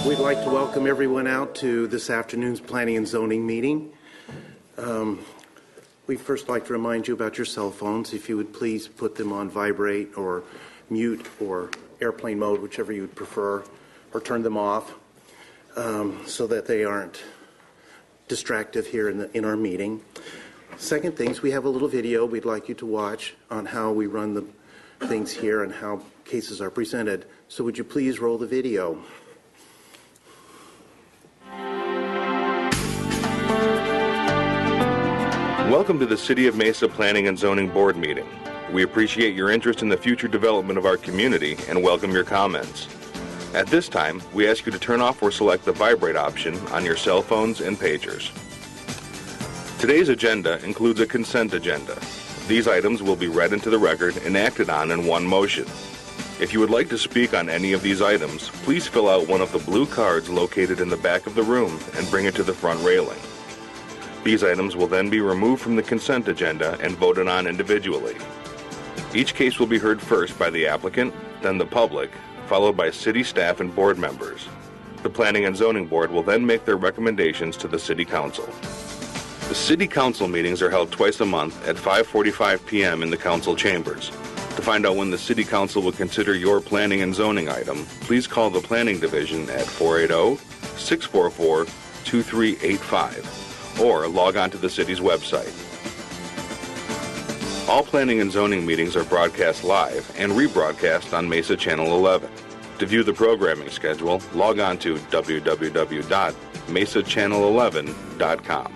We'd like to welcome everyone out to this afternoon's Planning and Zoning meeting. We'd first like to remind you about your cell phones. If you would please put them on vibrate or mute or airplane mode, whichever you would prefer, or turn them off so that they aren't distractive here in our meeting. Second things, we have a little video we'd like you to watch on how we run the things here and how cases are presented. So would you please roll the video? Welcome to the City of Mesa Planning and Zoning Board meeting. We appreciate your interest in the future development of our community and welcome your comments. At this time, we ask you to turn off or select the vibrate option on your cell phones and pagers. Today's agenda includes a consent agenda. These items will be read into the record and acted on in one motion. If you would like to speak on any of these items, please fill out one of the blue cards located in the back of the room and bring it to the front railing. These items will then be removed from the consent agenda and voted on individually. Each case will be heard first by the applicant, then the public, followed by city staff and board members. The Planning and Zoning Board will then make their recommendations to the City Council. The City Council meetings are held twice a month at 5:45 p.m. in the Council chambers. To find out when the City Council will consider your planning and zoning item, please call the Planning Division at 480-644-2385 or log on to the city's website. All planning and zoning meetings are broadcast live and rebroadcast on Mesa Channel 11. To view the programming schedule, log on to www.mesachannel11.com.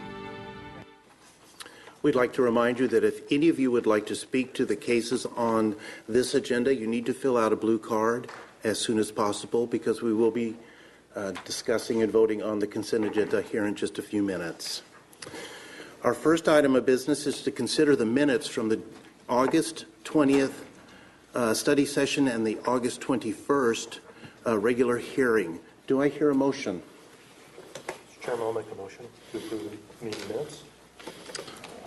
We'd like to remind you that if any of you would like to speak to the cases on this agenda, you need to fill out a blue card as soon as possible because we will be discussing and voting on the consent agenda here in just a few minutes. Our first item of business is to consider the minutes from the August 20th study session and the August 21st regular hearing. Do I hear a motion? Mr. Chairman, I'll make a motion to approve the meeting minutes. Do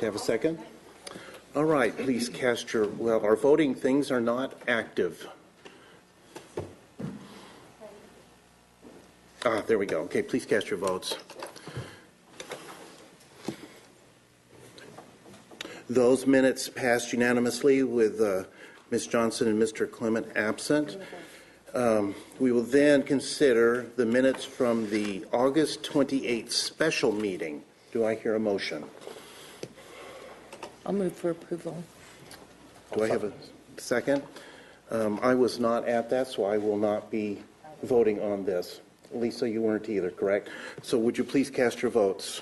you have a second? All right, please cast your, well, our voting things are not active. There we go. Okay, please cast your votes. Those minutes passed unanimously with Ms. Johnson and Mr. Clement absent. We will then consider the minutes from the August 28th special meeting. Do I hear a motion? I'll move for approval. Do I have a second? I was not at that, so I will not be voting on this. Lisa, you weren't either, correct? So would you please cast your votes?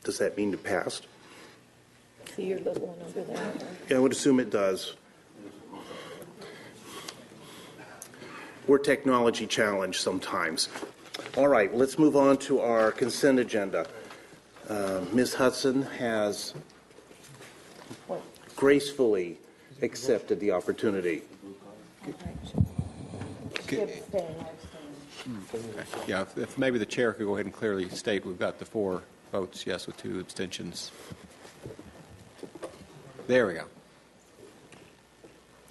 Does that mean it passed? See your little one over there? Yeah, I would assume it does. We're technology challenged sometimes. All right, let's move on to our consent agenda. Ms. Hudson has gracefully accepted the opportunity. Yeah, if maybe the chair could go ahead and clearly state we've got the 4 votes yes with 2 abstentions. There we go.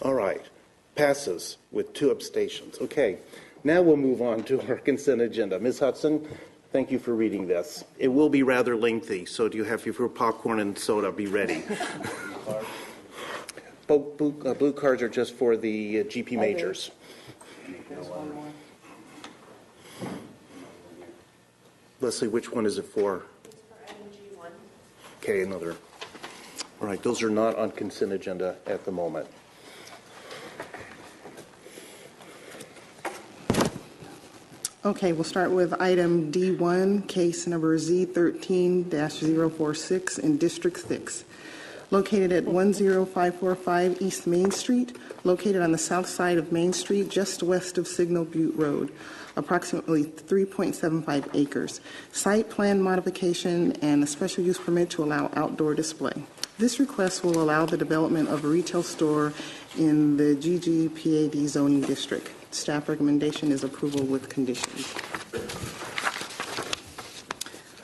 All right. Passes with 2 abstentions. Okay. Now we'll move on to our consent agenda. Ms. Hudson, thank you for reading this. It will be rather lengthy, so do you have your popcorn and soda? Be ready. Blue cards are just for the GP majors. Leslie, which one is it for? It's for item G1. Okay, another. All right, those are not on consent agenda at the moment. Okay, we'll start with item D1, case number Z13-046 in District 6. Located at 10545 East Main Street, located on the south side of Main Street, just west of Signal Butte Road, approximately 3.75 acres. Site plan modification and a special use permit to allow outdoor display. This request will allow the development of a retail store in the GGPAD zoning district. Staff recommendation is approval with conditions.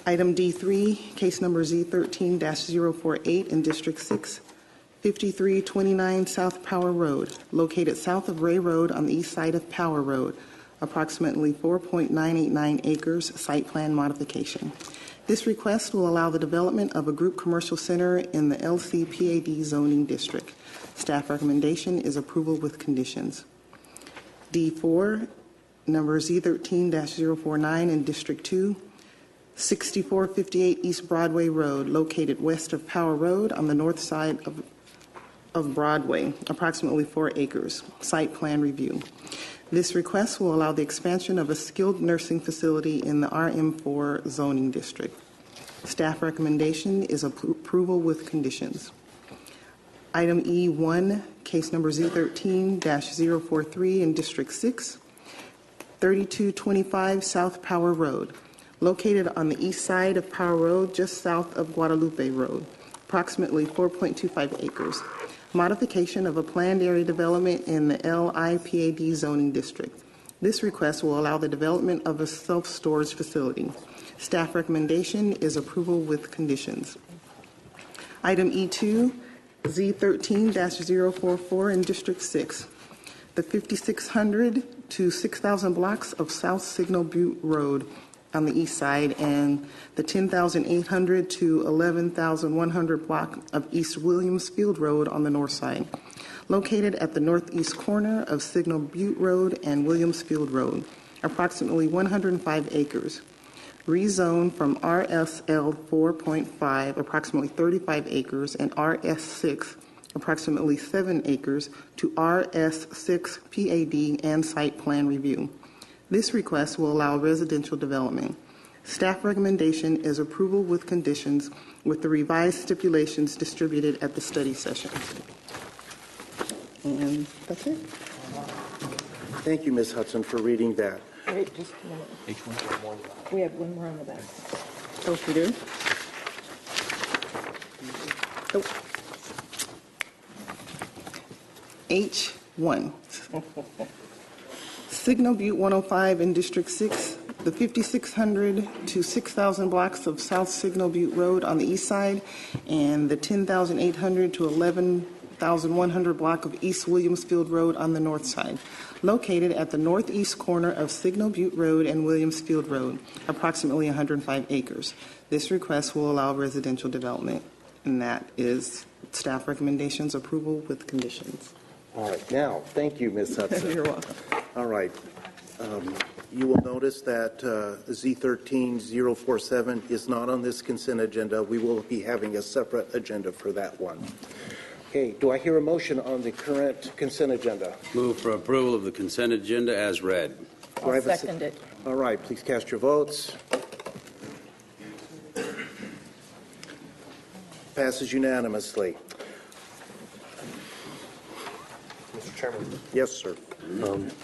Item D3, case number Z13-048 in District 6. 5329 South Power Road, located south of Ray Road on the east side of Power Road, approximately 4.989 acres, site plan modification. This request will allow the development of a group commercial center in the LCPAD zoning district. Staff recommendation is approval with conditions. D4, number Z13-049 in District 2, 6458 East Broadway Road, located west of Power Road on the north side of Broadway, approximately 4 acres. Site plan review. This request will allow the expansion of a skilled nursing facility in the RM4 zoning district. Staff recommendation is approval with conditions. Item E1, case number Z13-043 in District 6, 3225 South Power Road, located on the east side of Power Road, just south of Guadalupe Road, approximately 4.25 acres. Modification of a planned area development in the LIPAD zoning district. This request will allow the development of a self-storage facility. Staff recommendation is approval with conditions. Item E2, Z13-044 in District 6, the 5600 to 6000 blocks of South Signal Butte Road on the east side and the 10,800 to 11,100 block of East Williamsfield Road on the north side, located at the northeast corner of Signal Butte Road and Williamsfield Road, approximately 105 acres. Rezone from RSL 4.5, approximately 35 acres, and RS6, approximately 7 acres, to RS6 PAD and site plan review. This request will allow residential development. Staff recommendation is approval with conditions with the revised stipulations distributed at the study session. And that's it. Thank you, Ms. Hudson, for reading that. Wait, just a minute. We have one more on the back. Oh, we do? Oh. H1. Signal Butte 105 in District 6, the 5600 to 6000 blocks of South Signal Butte Road on the east side, and the 10,800 to 11,100 block of East Williamsfield Road on the north side, located at the northeast corner of Signal Butte Road and Williamsfield Road, approximately 105 acres. This request will allow residential development, and that is staff recommendations approval with conditions. All right. Now, thank you, Ms. Hudson. You're welcome. All right. You will notice that Z13-047 is not on this consent agenda. We will be having a separate agenda for that one. Okay. Do I hear a motion on the current consent agenda? Move for approval of the consent agenda as read. Do I have a Second it. All right. Please cast your votes. Passes unanimously. Mr. Chairman, Yes, sir. I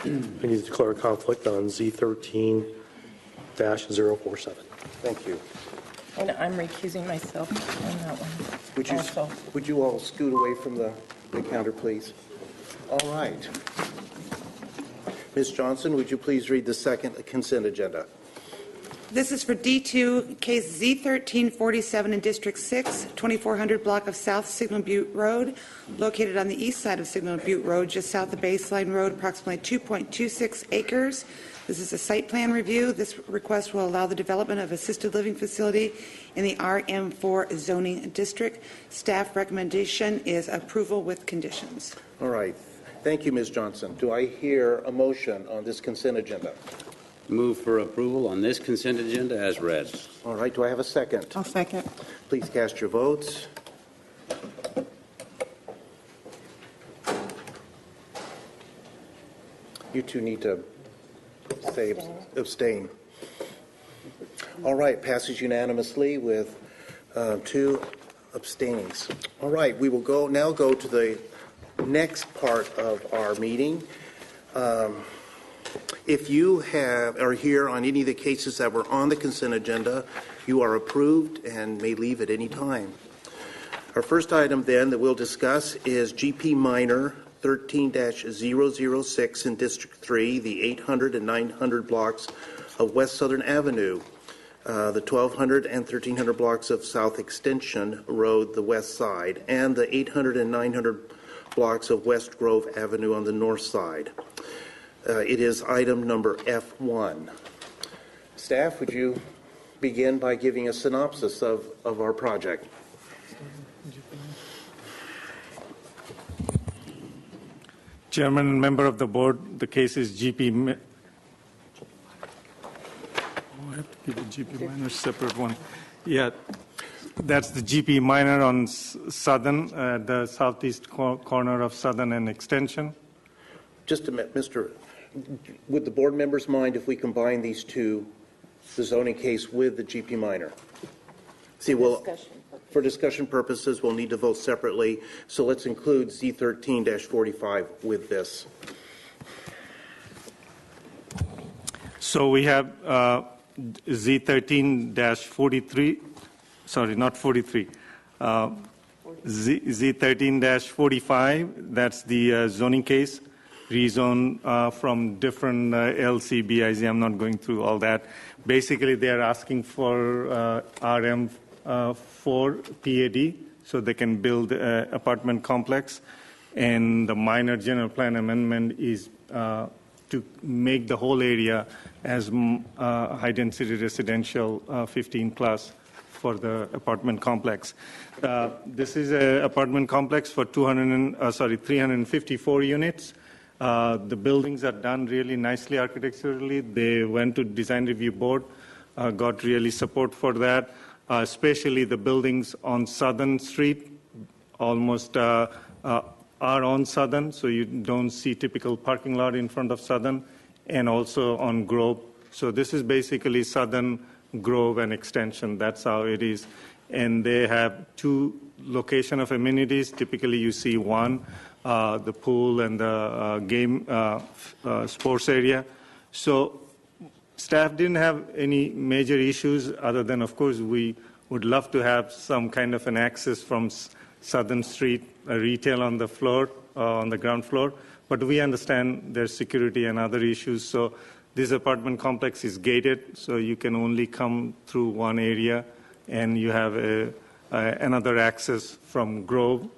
need to declare a conflict on Z13-047. Thank you. And I'm recusing myself on that one. Would you all scoot away from the counter, please? All right. Ms. Johnson, would you please read the second consent agenda? This is for D2, case Z1347 in District 6, 2400 block of South Signal Butte Road, located on the east side of Signal Butte Road, just south of Baseline Road, approximately 2.26 acres. This is a site plan review. This request will allow the development of assisted living facility in the RM4 zoning district. Staff recommendation is approval with conditions. All right. Thank you, Ms. Johnson. Do I hear a motion on this consent agenda? Move for approval on this consent agenda as read. All right. Do I have a second? I'll second. Please cast your votes. You two need to say abstain. All right. Passes unanimously with 2 abstainings. All right. We will now go to the next part of our meeting. If you are here on any of the cases that were on the consent agenda, you are approved and may leave at any time. Our first item then that we'll discuss is GP Minor 13-006 in District 3, the 800 and 900 blocks of West Southern Avenue. the 1200 and 1300 blocks of South Extension Road, the west side, and the 800 and 900 blocks of West Grove Avenue on the north side. It is item number F1. Staff, would you begin by giving a synopsis of our project? Chairman and member of the board, the case is GP. I have to give the GP minor separate one. Yeah, that's the GP minor on Southern, the southeast corner of Southern and Extension. Just a minute, would the board members mind if we combine these two, the zoning case with the GP minor? See, well, for discussion purposes, we'll need to vote separately, so let's include Z13-45 with this. So we have Z13-43, sorry, not 43, Z13-45, that's the zoning case, rezone from different LCBIZ. I'm not going through all that. Basically, they're asking for RM for PAD, so they can build an apartment complex. And the minor general plan amendment is to make the whole area as high-density residential 15 plus for the apartment complex. This is an apartment complex for 354 units. The buildings are done really nicely architecturally. They went to design review board, got really support for that. Especially the buildings on Southern Street, almost are on Southern, so you don't see typical parking lot in front of Southern, and also on Grove. So this is basically Southern, Grove, and Extension. That's how it is. And they have two location of amenities. Typically you see one, the pool and the game sports area. So staff didn't have any major issues other than, of course, we would love to have some kind of an access from Southern Street, retail on the floor, on the ground floor. But we understand there's security and other issues. So this apartment complex is gated, so you can only come through one area, and you have another access from Grove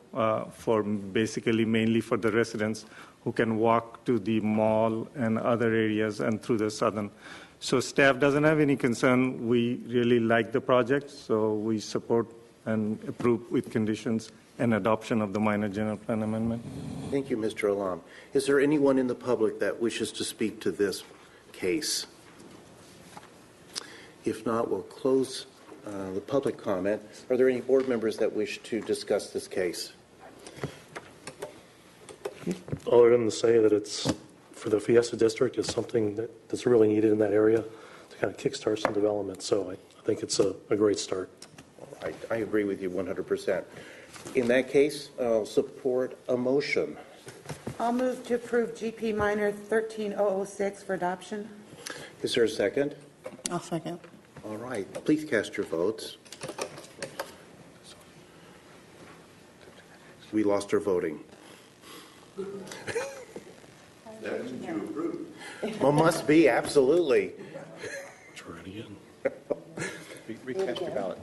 for basically mainly for the residents who can walk to the mall and other areas and through the Southern. So staff doesn't have any concern. We really like the project, so we support and approve with conditions and adoption of the minor general plan amendment. Thank you, Mr. Alam. Is there anyone in the public that wishes to speak to this case? If not, we'll close the public comment. Are there any board members that wish to discuss this case? Other than to say that it's, for the Fiesta District, is something that's really needed in that area to kind of kickstart some development. So I think it's a great start. I agree with you 100%. In that case, I'll support a motion. I'll move to approve GP minor 13006 for adoption. Is there a second? I'll second. All right. Please cast your votes. We lost our voting. That means you approve. Well, must be, absolutely. Try it again. Recast your ballot.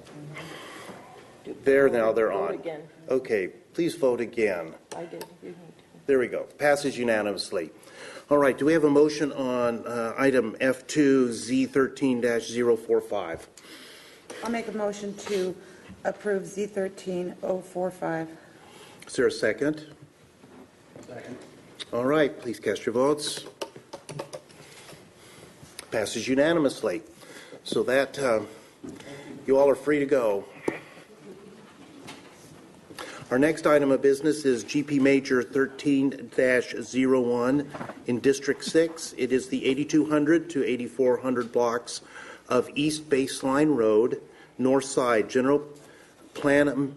There, now they're Vote on. again. Okay, please vote again. I did. You need to. There we go. Passes unanimously. All right, do we have a motion on item F2 Z13-045? I'll make a motion to approve Z13045. Is there a second? Second. All right, please cast your votes. Passes unanimously. So that you all are free to go. Our next item of business is GP Major 13-01 in District 6. It is the 8200 to 8400 blocks of East Baseline Road, North Side, General Plan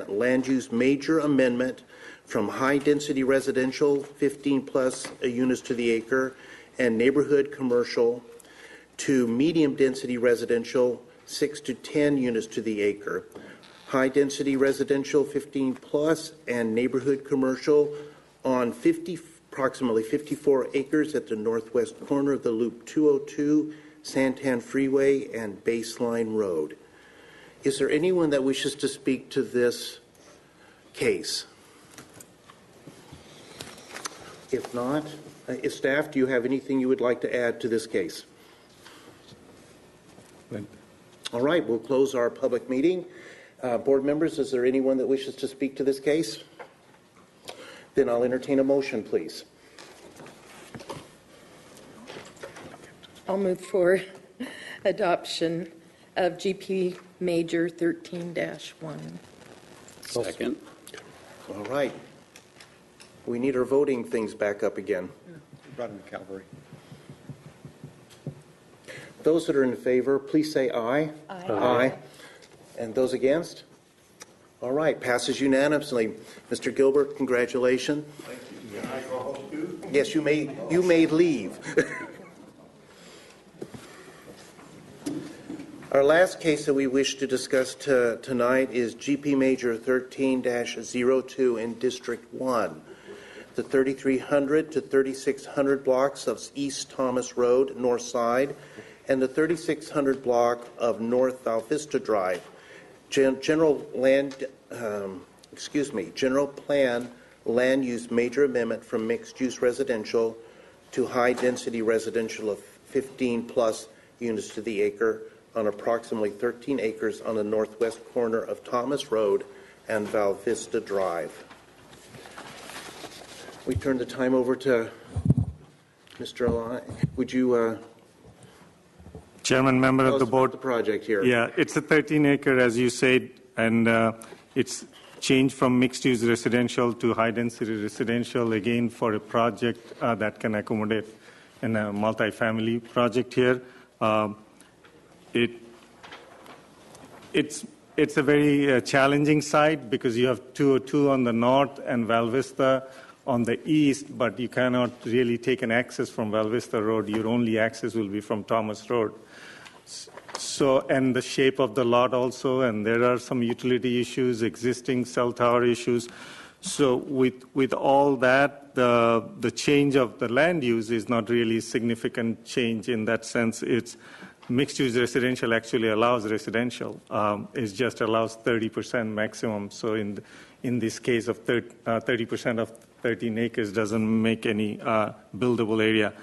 Land Use Major Amendment from high-density residential 15-plus units to the acre and neighborhood commercial to medium-density residential 6 to 10 units to the acre. High-density residential 15-plus and neighborhood commercial on approximately 54 acres at the northwest corner of the Loop 202 Santan Freeway, and Baseline Road. Is there anyone that wishes to speak to this case? If not, staff, do you have anything you would like to add to this case? All right, we'll close our public meeting. Board members, is there anyone that wishes to speak to this case? Then I'll entertain a motion, please. I'll move for adoption of GP Major 13-1. Second. All right. We need our voting things back up again. Brought in Calvary. Those that are in favor, please say aye. Aye. Aye. And those against? All right, passes unanimously. Mr. Gilbert, congratulations. Thank you. Can I go home too? Yes, you may leave. Our last case that we wish to discuss tonight is GP Major 13-02 in District 1. The 3300 to 3600 blocks of East Thomas Road, North Side, and the 3600 block of North Val Vista Drive. General Plan Land Use Major Amendment from Mixed Use Residential to High Density Residential of 15+ units to the acre on approximately 13 acres on the northwest corner of Thomas Road and Val Vista Drive. We turn the time over to Mr. Alani. Would you Chairman, member tell of us the board. about the project here? Yeah, it's a 13-acre, as you said, and it's changed from mixed-use residential to high-density residential, again, for a project that can accommodate in a multi-family project here. It's a very challenging site because you have 202 on the north and Val Vista on the east, but you cannot really take an access from Val Vista Road. Your only access will be from Thomas Road. So, and the shape of the lot also, and there are some utility issues, existing cell tower issues. So with all that, the change of the land use is not really significant change in that sense. It's mixed-use residential actually allows residential. It just allows 30% maximum. So in this case of 30% of 13 acres doesn't make any buildable area.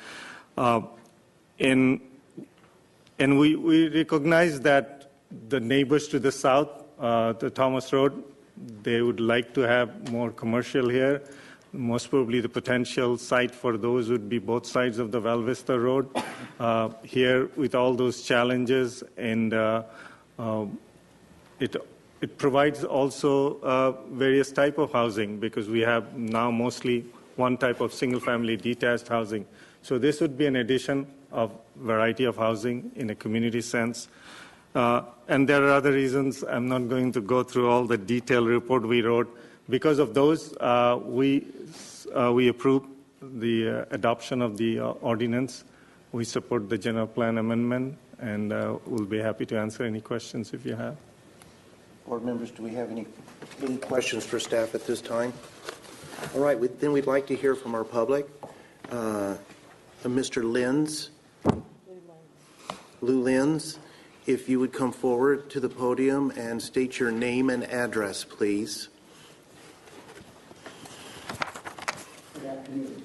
And we recognize that the neighbors to the south, the Thomas Road, they would like to have more commercial here. Most probably the potential site for those would be both sides of the Val Vista Road. Here, with all those challenges, and it provides also various type of housing because we have now mostly one type of single-family detached housing. So this would be an addition of variety of housing in a community sense. And there are other reasons. I'm not going to go through all the detailed report we wrote. Because of those, we approve the adoption of the ordinance. We support the general plan amendment, and we'll be happy to answer any questions if you have. Board members, do we have any questions for staff at this time? All right, then we'd like to hear from our public. Mr. Lenz, Lou Lenz, if you would come forward to the podium and state your name and address, please. Good afternoon.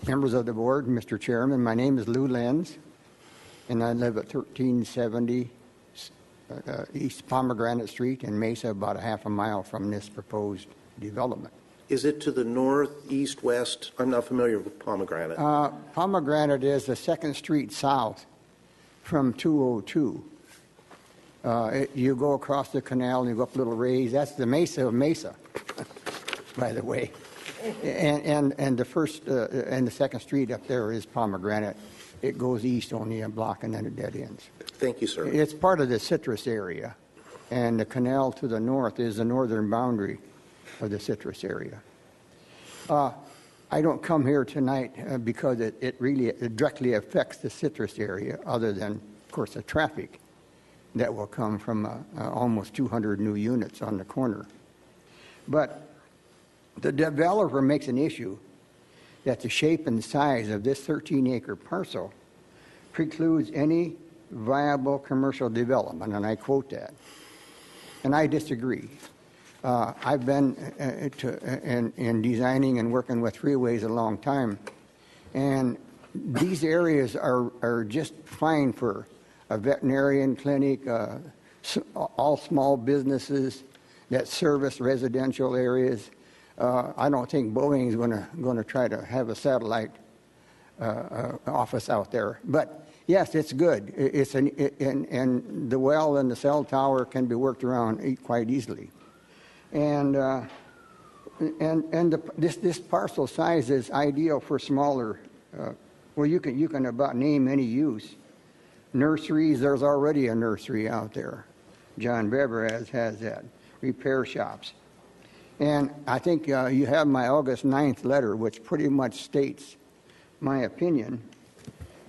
Members of the board, Mr. Chairman, my name is Lou Lenz, and I live at 1370 East Pomegranate Street in Mesa, about a half a mile from this proposed development. Is it to the north, east, west? I'm not familiar with Pomegranate. Pomegranate is the 2nd Street south from 202. You go across the canal and you go up Little Rays. That's the Mesa of Mesa, by the way. And the first and the 2nd Street up there is Pomegranate. It goes east only a block and then it dead ends. Thank you, sir. It's part of the citrus area, and the canal to the north is the northern boundary of the citrus area. I don't come here tonight because it really directly affects the citrus area, other than, of course, the traffic that will come from almost 200 new units on the corner. But the developer makes an issue that the shape and size of this 13-acre parcel precludes any viable commercial development, and I quote that. And I disagree. I've been in designing and working with freeways a long time, and these areas are just fine for a veterinarian clinic, all small businesses that service residential areas. I don't think Boeing is going to try to have a satellite office out there. But yes, it's good. And the well and the cell tower can be worked around quite easily. And this parcel size is ideal for smaller. Well, you can about name any use. Nurseries, there's already a nursery out there. John Bever has that. Repair shops. And I think you have my August 9th letter, which pretty much states my opinion.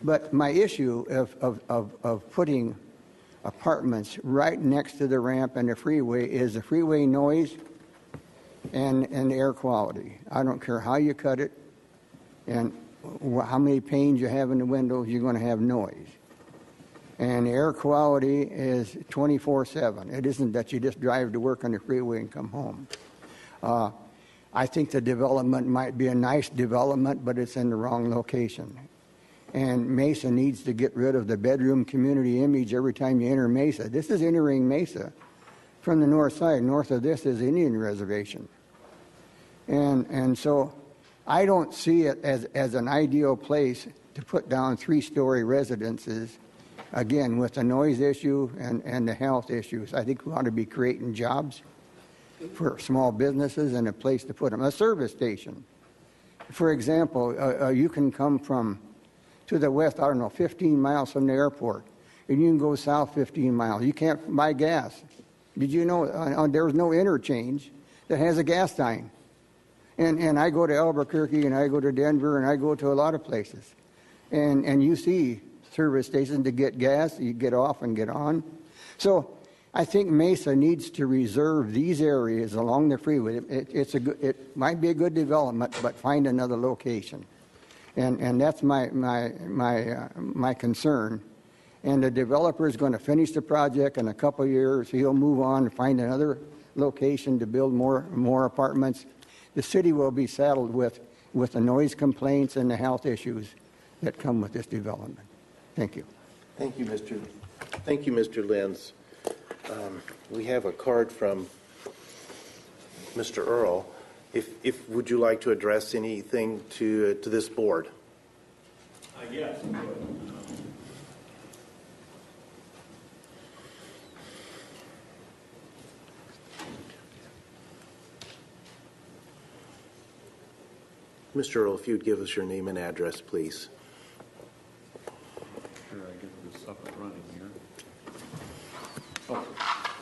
But my issue of putting apartments right next to the ramp and the freeway is the freeway noise and the air quality. I don't care how you cut it and how many panes you have in the windows, you're going to have noise. And the air quality is 24/7. It isn't that you just drive to work on the freeway and come home. I think the development might be a nice development, but it's in the wrong location. And Mesa needs to get rid of the bedroom community image every time you enter Mesa. This is entering Mesa from the north side. North of this is Indian Reservation. And so I don't see it as an ideal place to put down 3-story residences, again, with the noise issue and the health issues. I think we ought to be creating jobs for small businesses and a place to put them. A service station. For example, you can come from to the west, 15 miles from the airport, and you can go south 15 miles. You can't buy gas. Did you know there's no interchange that has a gas sign? And I go to Albuquerque, and I go to Denver, and I go to a lot of places. And you see service stations to get gas, you get off and get on. So I think Mesa needs to reserve these areas along the freeway. It might be a good development, but find another location. And that's my concern. And the developer is going to finish the project in a couple of years. He'll move on and find another location to build more apartments. The city will be saddled with the noise complaints and the health issues that come with this development. Thank you. Thank you, Mr. Lenz. We have a card from Mr. Earl. Would you like to address anything to this board? Yes. Mr. Earl, if you'd give us your name and address, please. Sure, I get this up and running here. Oh,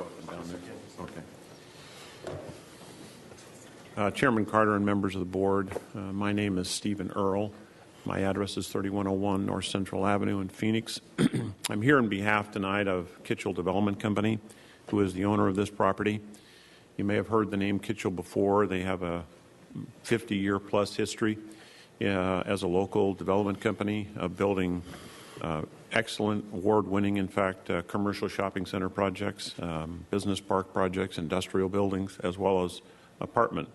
up and down there. Okay. Chairman Carter and members of the board, my name is Stephen Earl. My address is 3101 North Central Avenue in Phoenix. I'm here on behalf tonight of Kitchell Development Company, who is the owner of this property. You may have heard the name Kitchell before. They have a 50-year-plus history as a local development company of building excellent, award-winning, in fact, commercial shopping center projects, business park projects, industrial buildings, as well as apartment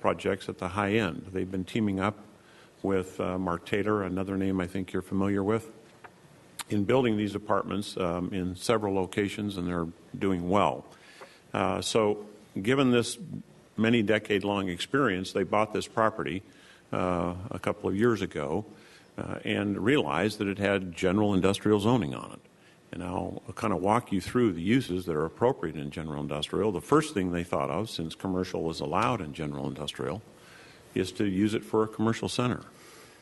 projects at the high end. They've been teaming up with Mark Taylor, another name I think you're familiar with, in building these apartments in several locations, and they're doing well. So given this many decade-long experience, they bought this property a couple of years ago and realized that it had general industrial zoning on it. And I'll kind of walk you through the uses that are appropriate in general industrial. The first thing they thought of, since commercial is allowed in general industrial, is to use it for a commercial center.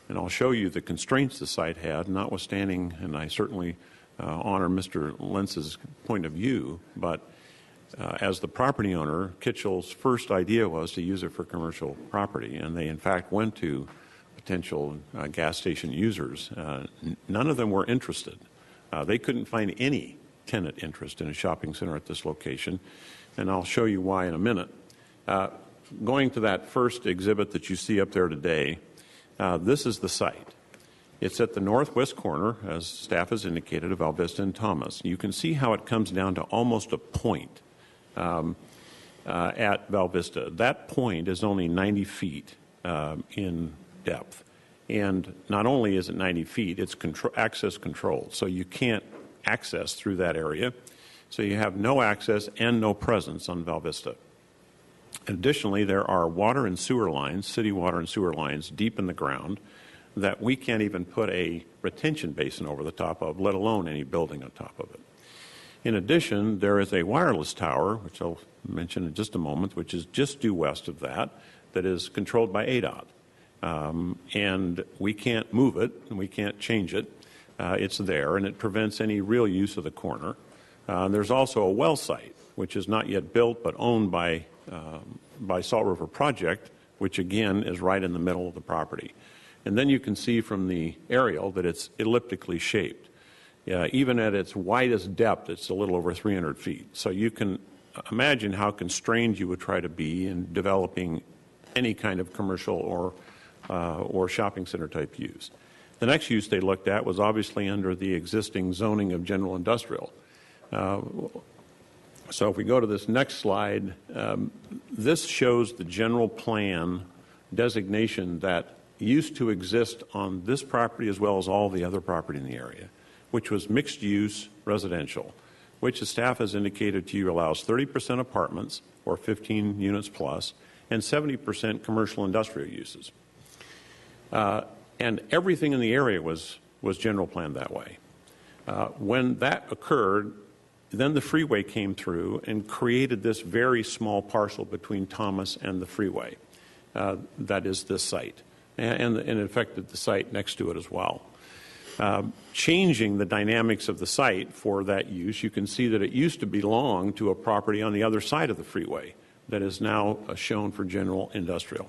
And I'll show you the constraints the site had, notwithstanding, and I certainly honor Mr. Lenz's point of view, but as the property owner, Kitchell's first idea was to use it for commercial property, and they in fact went to potential gas station users. None of them were interested. They couldn't find any tenant interest in a shopping center at this location, and I'll show you why in a minute. Going to that first exhibit that you see up there today, this is the site. It's at the northwest corner, as staff has indicated, of Val Vista and Thomas. You can see how it comes down to almost a point at Val Vista. That point is only 90 feet in depth. And not only is it 90 feet, it's access controlled. So you can't access through that area. So you have no access and no presence on Val Vista. Additionally, there are water and sewer lines, city water and sewer lines, deep in the ground that we can't even put a retention basin over the top of, let alone any building on top of it. In addition, there is a wireless tower, which I'll mention in just a moment, which is just due west of that is controlled by ADOT. And we can't move it, and we can't change it. It's there, and it prevents any real use of the corner. There's also a well site, which is not yet built, but owned by Salt River Project, which again is right in the middle of the property. And then you can see from the aerial that it's elliptically shaped. Even at its widest depth, it's a little over 300 feet. So you can imagine how constrained you would try to be in developing any kind of commercial or shopping center type use. The next use they looked at was obviously under the existing zoning of general industrial. So if we go to this next slide, this shows the general plan designation that used to exist on this property as well as all the other property in the area, which was mixed use residential, which the staff has indicated to you allows 30% apartments or 15 units plus and 70% commercial industrial uses. And everything in the area was general planned that way. When that occurred, then the freeway came through and created this very small parcel between Thomas and the freeway. That is this site. And it affected the site next to it as well. Changing the dynamics of the site for that use, you can see that it used to belong to a property on the other side of the freeway that is now shown for general industrial.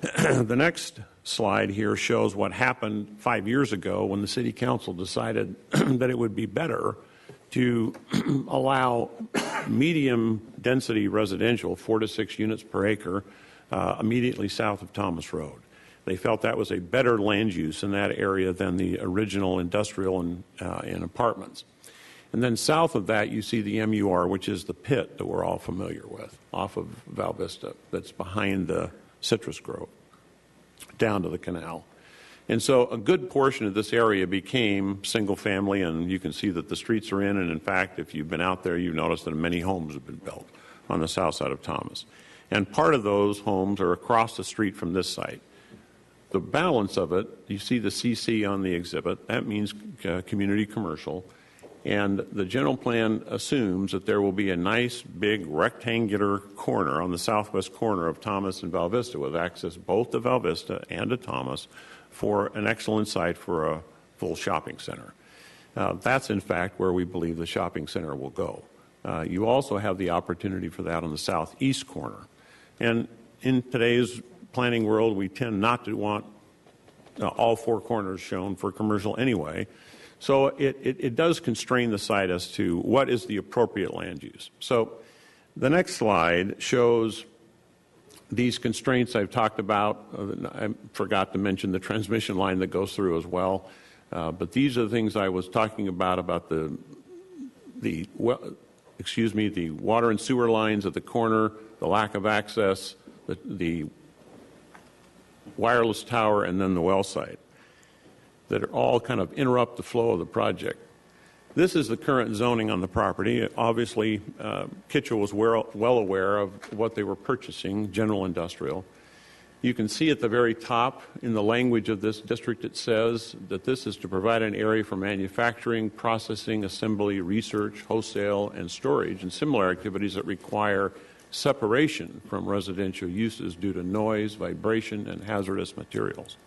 The next slide here shows what happened 5 years ago when the City Council decided that it would be better to allow medium density residential, 4 to 6 units per acre, immediately south of Thomas Road. They felt that was a better land use in that area than the original industrial and apartments. And then south of that, you see the MUR, which is the pit that we're all familiar with, off of Val Vista, that's behind the citrus grove, down to the canal. And so a good portion of this area became single family, and you can see that the streets are in, and in fact, if you've been out there, you've noticed that many homes have been built on the south side of Thomas. And part of those homes are across the street from this site. The balance of it, you see the CC on the exhibit, that means community commercial, and the general plan assumes that there will be a nice big rectangular corner on the southwest corner of Thomas and Val Vista with access both to Val Vista and to Thomas for an excellent site for a full shopping center. That's in fact where we believe the shopping center will go. You also have the opportunity for that on the southeast corner. And in today's planning world, we tend not to want all 4 corners shown for commercial anyway. So it does constrain the site as to what is the appropriate land use. So the next slide shows these constraints I've talked about. I forgot to mention the transmission line that goes through as well. But these are the things I was talking about the water and sewer lines at the corner, the lack of access, the wireless tower, and then the well site that are all kind of interrupt the flow of the project. This is the current zoning on the property. Obviously, Kitchell was well aware of what they were purchasing, general industrial. You can see at the very top in the language of this district it says that this is to provide an area for manufacturing, processing, assembly, research, wholesale, and storage, and similar activities that require separation from residential uses due to noise, vibration, and hazardous materials.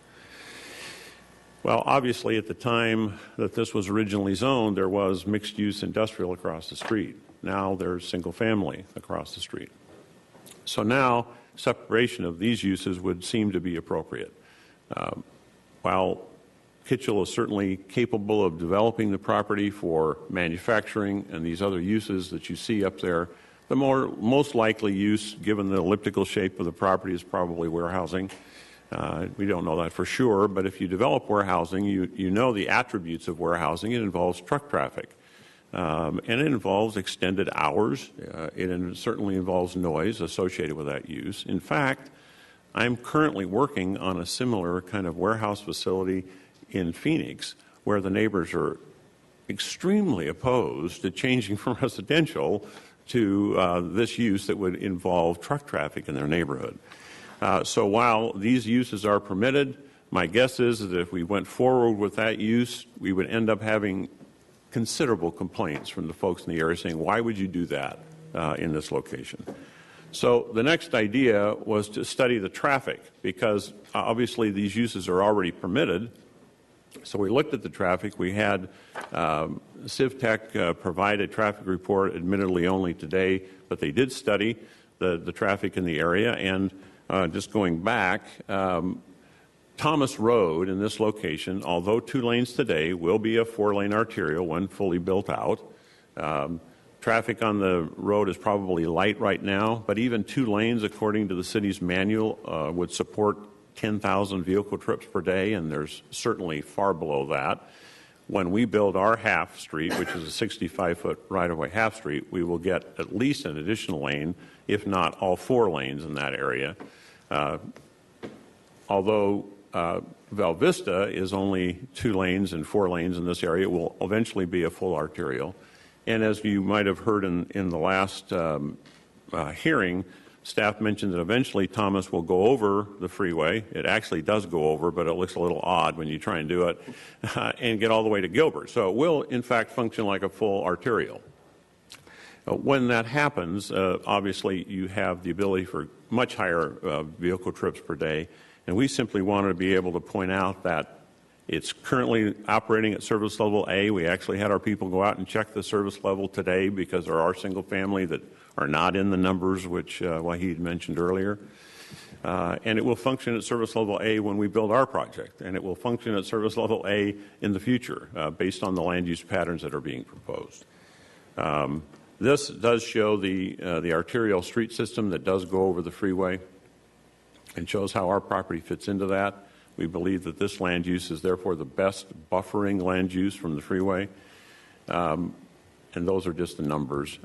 Well, obviously, at the time that this was originally zoned, there was mixed-use industrial across the street. Now there's single-family across the street. So now separation of these uses would seem to be appropriate. While Kitchell is certainly capable of developing the property for manufacturing and these other uses that you see up there, the most likely use, given the elliptical shape of the property, is probably warehousing. We don't know that for sure, but if you develop warehousing, you know the attributes of warehousing. It involves truck traffic, and it involves extended hours. It certainly involves noise associated with that use. In fact, I'm currently working on a similar kind of warehouse facility in Phoenix where the neighbors are extremely opposed to changing from residential to this use that would involve truck traffic in their neighborhood. So while these uses are permitted, my guess is that if we went forward with that use, we would end up having considerable complaints from the folks in the area saying, why would you do that in this location? So the next idea was to study the traffic, because obviously these uses are already permitted. So we looked at the traffic. We had CivTech provide a traffic report, admittedly only today, but they did study the traffic in the area. And just going back, Thomas Road in this location, although 2 lanes today, will be a 4-lane arterial when fully built out. Traffic on the road is probably light right now, but even 2 lanes, according to the city's manual, would support 10,000 vehicle trips per day, and there's certainly far below that. When we build our half street, which is a 65-foot right-of-way half street, we will get at least an additional lane, if not all 4 lanes in that area. Although Val Vista is only 2 lanes and 4 lanes in this area, it will eventually be a full arterial. And as you might have heard in the last hearing, staff mentioned that eventually Thomas will go over the freeway. It actually does go over, but it looks a little odd when you try and do it, and get all the way to Gilbert. So it will, in fact, function like a full arterial. When that happens, obviously you have the ability for much higher vehicle trips per day, and we simply wanted to be able to point out that it's currently operating at service level A. We actually had our people go out and check the service level today because there are single family that are not in the numbers which Wahid mentioned earlier. And it will function at service level A when we build our project, and it will function at service level A in the future based on the land use patterns that are being proposed. This does show the arterial street system that does go over the freeway and shows how our property fits into that. We believe that this land use is therefore the best buffering land use from the freeway. And those are just the numbers.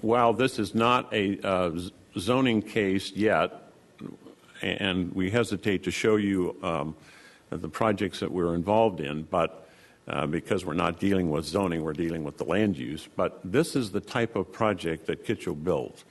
While this is not a zoning case yet, and we hesitate to show you the projects that we're involved in, but because we're not dealing with zoning, we're dealing with the land use. But this is the type of project that Kitchell builds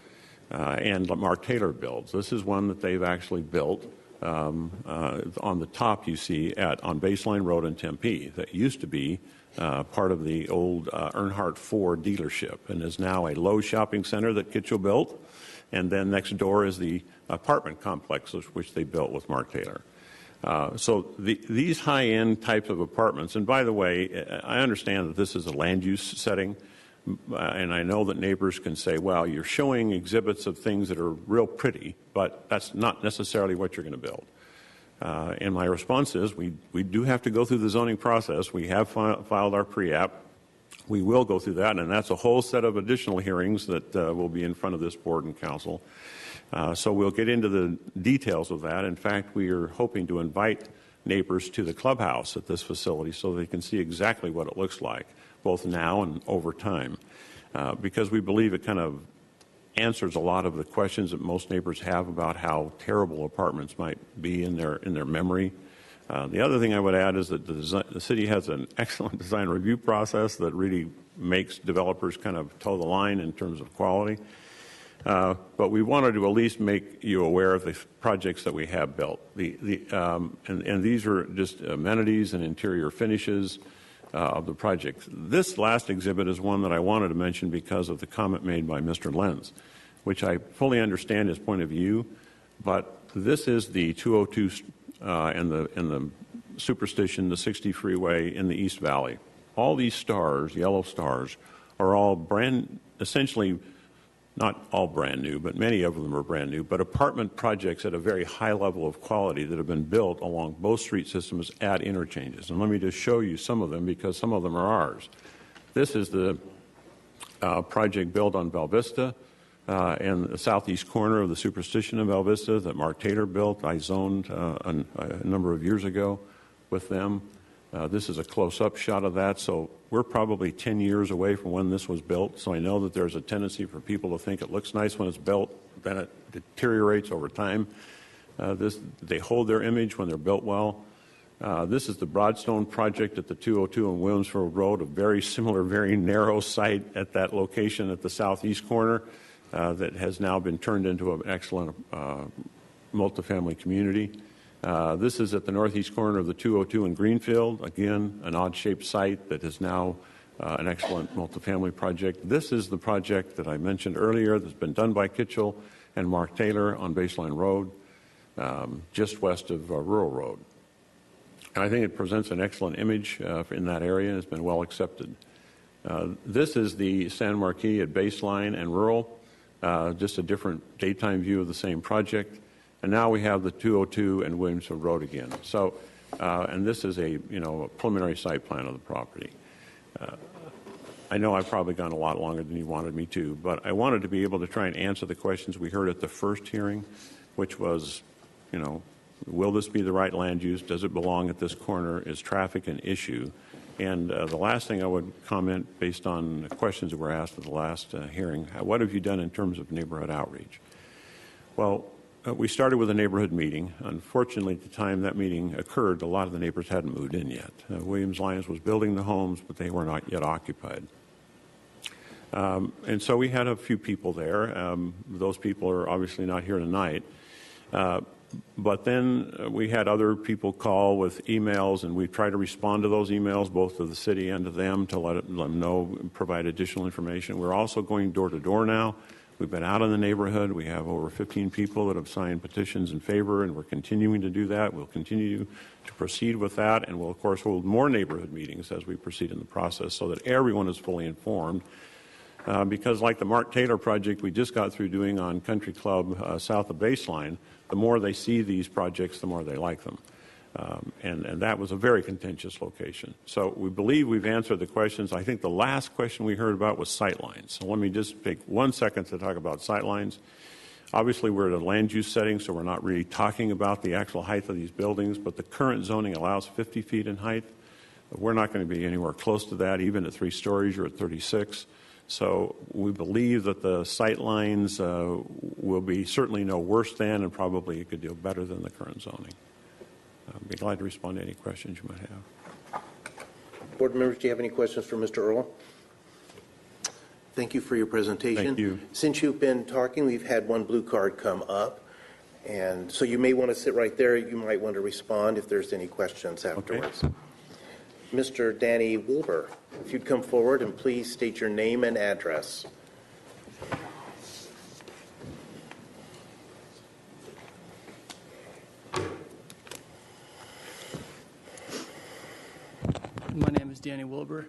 and Mark Taylor builds. This is one that they've actually built. On the top you see on Baseline Road in Tempe that used to be part of the old Earnhardt Ford dealership and is now a Lowe's shopping center that Kitchell built, and then next door is the apartment complex which they built with Mark Taylor. So these high-end types of apartments, and by the way, I understand that this is a land use setting, and I know that neighbors can say, well, you're showing exhibits of things that are real pretty, but that's not necessarily what you're going to build. And my response is we do have to go through the zoning process. We have filed our pre-app. We will go through that, and that's a whole set of additional hearings that will be in front of this board and council. So we'll get into the details of that. In fact, we are hoping to invite neighbors to the clubhouse at this facility so they can see exactly what it looks like, both now and over time, because we believe it kind of answers a lot of the questions that most neighbors have about how terrible apartments might be in their memory. The other thing I would add is that the city has an excellent design review process that really makes developers kind of toe the line in terms of quality. But we wanted to at least make you aware of the projects that we have built. And these are just amenities and interior finishes of the project. This last exhibit is one that I wanted to mention because of the comment made by Mr. Lenz, which I fully understand his point of view, but this is the 202 and the Superstition, the 60 freeway in the East Valley. All these stars, yellow stars, are all essentially not all brand new, but many of them are brand new, but apartment projects at a very high level of quality that have been built along both street systems at interchanges. And let me just show you some of them because some of them are ours. This is the project built on Val Vista. in the southeast corner of the Superstition of Bella Vista that Mark Taylor built. I zoned a number of years ago with them. This is a close-up shot of that, so we're probably 10 years away from when this was built, so I know that there's a tendency for people to think it looks nice when it's built, then it deteriorates over time. They hold their image when they're built well. This is the Broadstone project at the 202 and Williamsville Road, a very similar, very narrow site at that location at the southeast corner that has now been turned into an excellent multifamily community. This is at the northeast corner of the 202 in Greenfield, again, an odd-shaped site that is now an excellent multifamily project. This is the project that I mentioned earlier that's been done by Kitchell and Mark Taylor on Baseline Road, just west of Rural Road. And I think it presents an excellent image in that area and has been well accepted. This is the San Marquis at Baseline and Rural, just a different daytime view of the same project. And now we have the 202 and Williamsville Road again. So, and this is a preliminary site plan of the property. I know I've probably gone a lot longer than you wanted me to, but I wanted to be able to try and answer the questions we heard at the first hearing, which was, will this be the right land use? Does it belong at this corner? Is traffic an issue? And the last thing I would comment, based on the questions that were asked at the last hearing, what have you done in terms of neighborhood outreach? Well, we started with a neighborhood meeting. Unfortunately, at the time that meeting occurred, a lot of the neighbors hadn't moved in yet. Williams Lyons was building the homes, but they were not yet occupied. And so we had a few people there. Those people are obviously not here tonight. But then we had other people call with emails, and we tried to respond to those emails, both to the city and to them, to let them know, provide additional information. We're also going door to door now. We've been out in the neighborhood. We have over 15 people that have signed petitions in favor, and we're continuing to do that. We'll continue to proceed with that, and we'll, of course, hold more neighborhood meetings as we proceed in the process so that everyone is fully informed. Because like the Mark Taylor project we just got through doing on Country Club south of Baseline, the more they see these projects, the more they like them. And that was a very contentious location. So we believe we've answered the questions. I think the last question we heard about was sightlines. So let me just take 1 second to talk about sightlines. Obviously, we're at a land use setting, so we're not really talking about the actual height of these buildings, but the current zoning allows 50 feet in height. We're not going to be anywhere close to that, even at 3 stories or at 36. So we believe that the sightlines will be certainly no worse than and probably a good deal better than the current zoning. I'd be glad to respond to any questions you might have. Board members, do you have any questions for Mr. Earl? Thank you for your presentation. Thank you. Since you've been talking, we've had one blue card come up, and so you may want to sit right there. You might want to respond if there's any questions afterwards. Okay. Mr. Danny Wilbur, if you'd come forward and please state your name and address. My name is Danny Wilbur.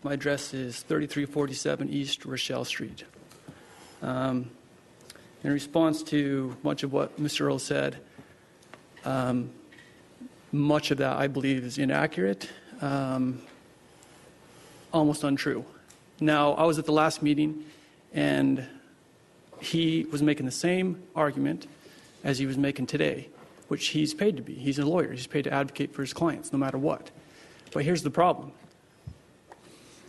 My address is 3347 East Rochelle Street. In response to much of what Mr. Earl said, much of that I believe is inaccurate, almost untrue. Now, I was at the last meeting, and he was making the same argument as he was making today, which he's paid to be. He's a lawyer. He's paid to advocate for his clients, no matter what. But here's the problem.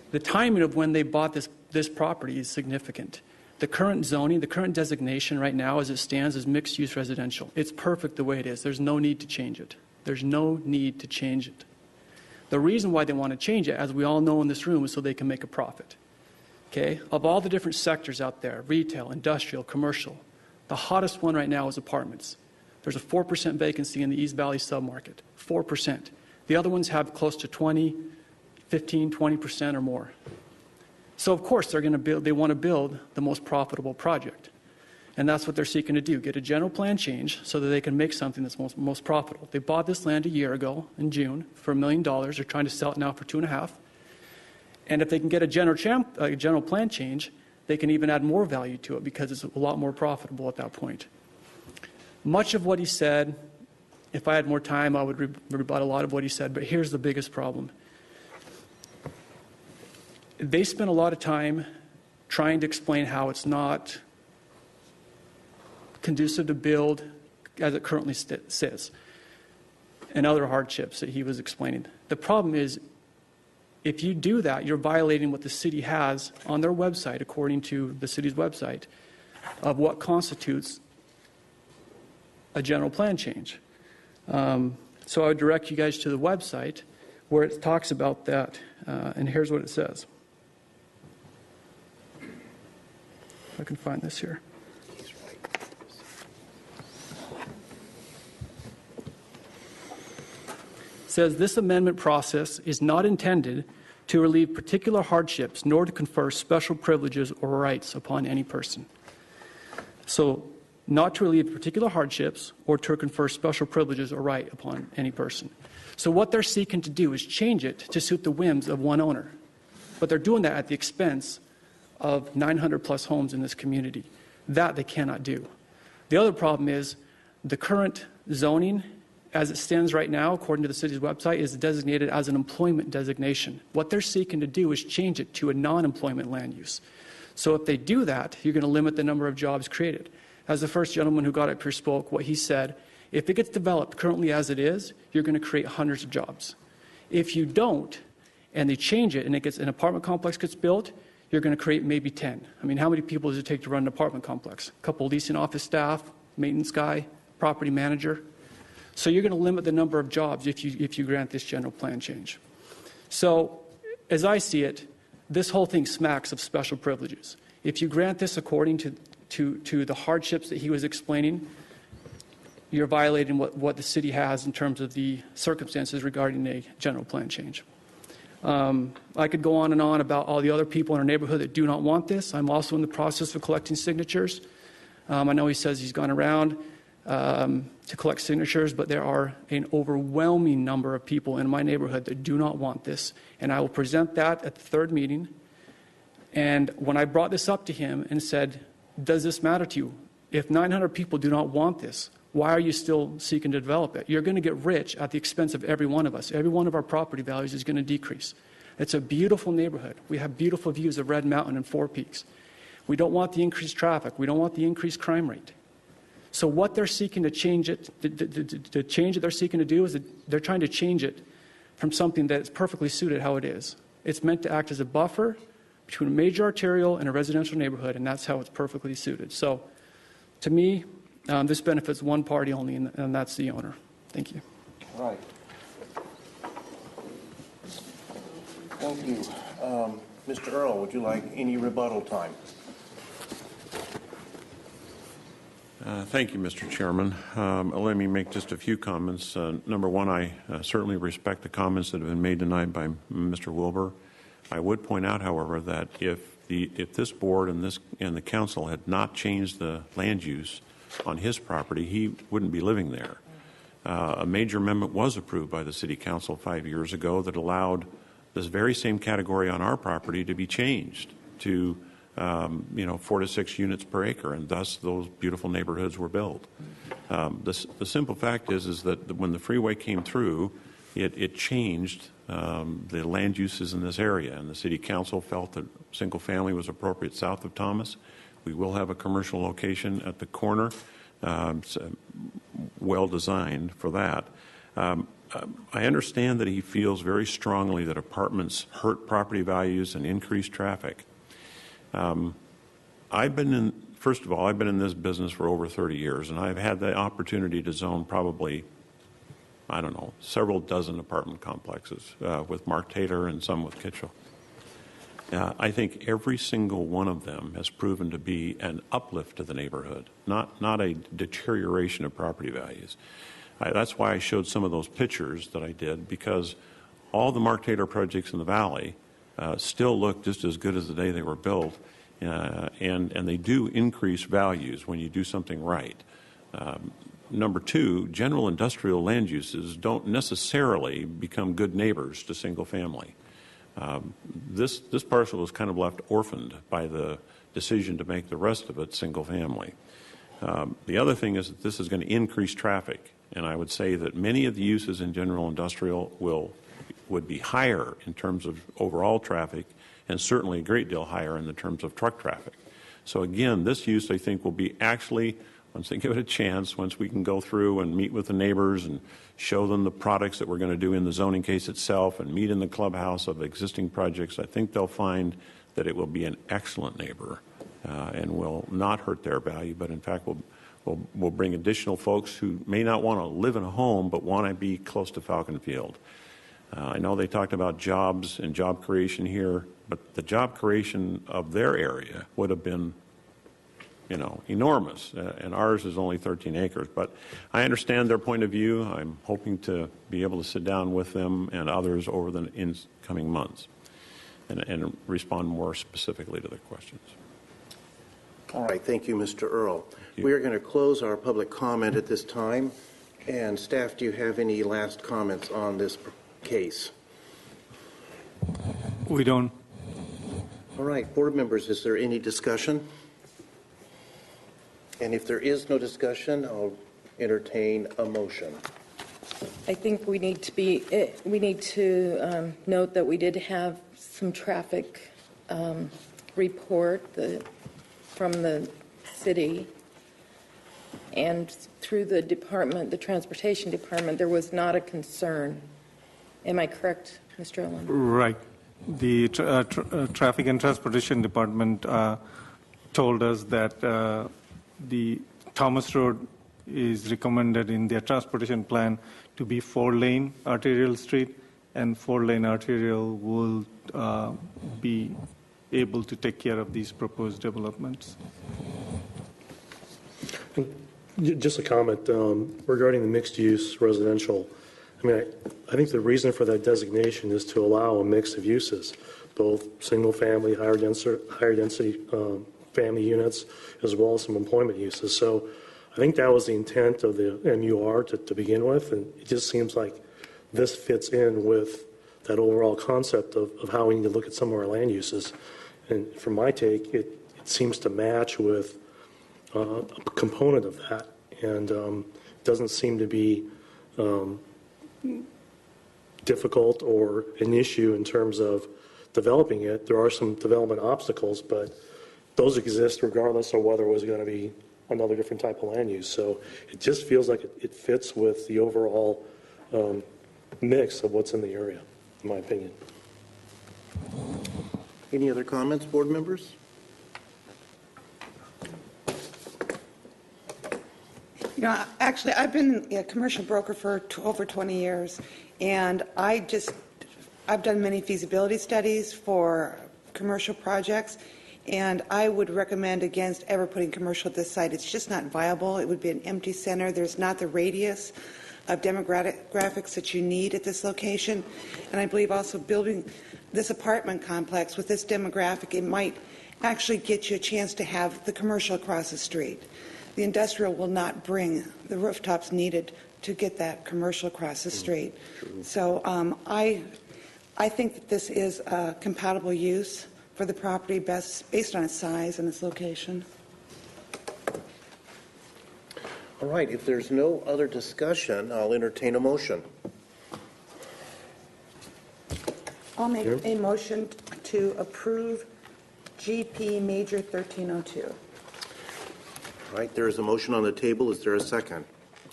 The timing of when they bought this property is significant. The current zoning, the current designation right now as it stands is mixed-use residential. It's perfect the way it is. There's no need to change it. There's no need to change it. The reason why they want to change it, as we all know in this room, is so they can make a profit. Okay? Of all the different sectors out there, retail, industrial, commercial, the hottest one right now is apartments. There's a 4% vacancy in the East Valley submarket. 4%. The other ones have close to 20, 15, 20% or more. So of course they're going to build, they want to build the most profitable project. And that's what they're seeking to do, get a general plan change so that they can make something that's most profitable. They bought this land a year ago in June for $1 million. They're trying to sell it now for $2.5 million. And if they can get a general plan change, they can even add more value to it because it's a lot more profitable at that point. Much of what he said, if I had more time, I would rebut a lot of what he said, but here's the biggest problem. They spent a lot of time trying to explain how it's not conducive to build as it currently sits, and other hardships that he was explaining. The problem is, if you do that, you're violating what the city has on their website, according to the city's website, of what constitutes a general plan change. So I would direct you guys to the website where it talks about that, and here's what it says. If I can find this here. It says, this amendment process is not intended to relieve particular hardships nor to confer special privileges or rights upon any person. So, not to relieve particular hardships or to confer special privileges or right upon any person. So what they're seeking to do is change it to suit the whims of one owner. But they're doing that at the expense of 900 plus homes in this community. That they cannot do. The other problem is the current zoning, as it stands right now, according to the city's website, is designated as an employment designation. What they're seeking to do is change it to a non-employment land use. So if they do that, you're going to limit the number of jobs created. As the first gentleman who got up here spoke, what he said, if it gets developed currently as it is, you're going to create hundreds of jobs. If you don't, and they change it, and an apartment complex gets built, you're going to create maybe 10. I mean, how many people does it take to run an apartment complex? A couple leasing office staff, maintenance guy, property manager. So you're going to limit the number of jobs if you grant this general plan change. So, as I see it, this whole thing smacks of special privileges. If you grant this according to the hardships that he was explaining, you're violating what the city has in terms of the circumstances regarding a general plan change. I could go on and on about all the other people in our neighborhood that do not want this. I'm also in the process of collecting signatures. I know he says he's gone around to collect signatures, but there are an overwhelming number of people in my neighborhood that do not want this. And I will present that at the third meeting. And when I brought this up to him and said, does this matter to you? If 900 people do not want this, why are you still seeking to develop it? You're going to get rich at the expense of every one of us. Every one of our property values is going to decrease. It's a beautiful neighborhood. We have beautiful views of Red Mountain and Four Peaks. We don't want the increased traffic. We don't want the increased crime rate. So what they're seeking to change it, the change that they're seeking to do is that they're trying to change it from something that's perfectly suited how it is. It's meant to act as a buffer between a major arterial and a residential neighborhood, and that's how it's perfectly suited. So to me, this benefits one party only, and that's the owner. Thank you. All right. Thank you. Mr. Earl, would you like any rebuttal time? Thank you, Mr. Chairman. Let me make just a few comments. Number one, I certainly respect the comments that have been made tonight by Mr. Wilbur. I would point out, however, that if this board and the council had not changed the land use on his property, he wouldn't be living there. A major amendment was approved by the City Council 5 years ago that allowed this very same category on our property to be changed to 4 to 6 units per acre, and thus those beautiful neighborhoods were built. The simple fact is that when the freeway came through, it changed the land uses in this area, and the City Council felt that single family was appropriate south of Thomas. We will have a commercial location at the corner, well designed for that. I understand that he feels very strongly that apartments hurt property values and increase traffic. First of all, I've been in this business for over 30 years, and I've had the opportunity to zone probably, several dozen apartment complexes with Mark Taylor and some with Kitchell. I think every single one of them has proven to be an uplift to the neighborhood, not a deterioration of property values. That's why I showed some of those pictures that I did, because all the Mark Taylor projects in the valley still look just as good as the day they were built, and they do increase values when you do something right. Number two, general industrial land uses don't necessarily become good neighbors to single family. This parcel is kind of left orphaned by the decision to make the rest of it single family. The other thing is that this is going to increase traffic, and I would say that many of the uses in general industrial would be higher in terms of overall traffic, and certainly a great deal higher in the terms of truck traffic. So again, this use, I think, will be actually once they give it a chance, once we can go through and meet with the neighbors and show them the products that we're going to do in the zoning case itself and meet in the clubhouse of existing projects, I think they'll find that it will be an excellent neighbor and will not hurt their value, but in fact will bring additional folks who may not want to live in a home but want to be close to Falcon Field. I know they talked about jobs and job creation here, but the job creation of their area would have been, enormous, and ours is only 13 acres. But I understand their point of view. I'm hoping to be able to sit down with them and others over the incoming months and respond more specifically to their questions. All right, thank you, Mr. Earl. We are going to close our public comment at this time. And staff, do you have any last comments on this case? We don't. All right, board members, is there any discussion? And if there is no discussion, I'll entertain a motion. I think we need to note that we did have some traffic report from the city, and through the department, the transportation department, there was not a concern. Am I correct, Mr. Owen? Right. The Traffic and Transportation Department told us that the Thomas Road is recommended in their transportation plan to be 4-lane arterial street, and 4-lane arterial will be able to take care of these proposed developments. Just a comment regarding the mixed-use residential. I mean, I think the reason for that designation is to allow a mix of uses, both single-family, higher density family units, as well as some employment uses. So I think that was the intent of the MUR to begin with, and it just seems like this fits in with that overall concept of how we need to look at some of our land uses. And from my take, it seems to match with a component of that, and doesn't seem to be difficult or an issue in terms of developing it. There are some development obstacles, but those exist regardless of whether it was going to be another different type of land use. So it just feels like it fits with the overall mix of what's in the area, in my opinion. Any other comments, board members? Actually, I've been a commercial broker for over 20 years, and I've done many feasibility studies for commercial projects, and I would recommend against ever putting commercial at this site. It's just not viable. It would be an empty center. There's not the radius of demographics that you need at this location, and I believe also building this apartment complex with this demographic, it might actually get you a chance to have the commercial across the street. The industrial will not bring the rooftops needed to get that commercial across the street. So I think that this is a compatible use for the property based on its size and its location. All right, if there's no other discussion, I'll entertain a motion. I'll make a motion to approve GP Major 1302. All right, there is a motion on the table. Is there a second?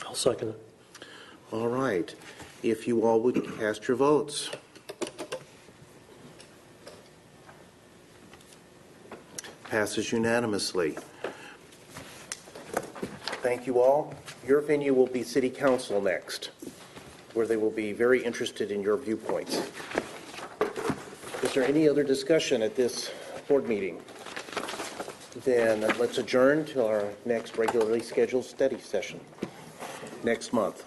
I'll second it. All right. If you all would cast your votes. Passes unanimously. Thank you all. Your venue will be City Council next, where they will be very interested in your viewpoints. Is there any other discussion at this board meeting? Then let's adjourn to our next regularly scheduled study session next month.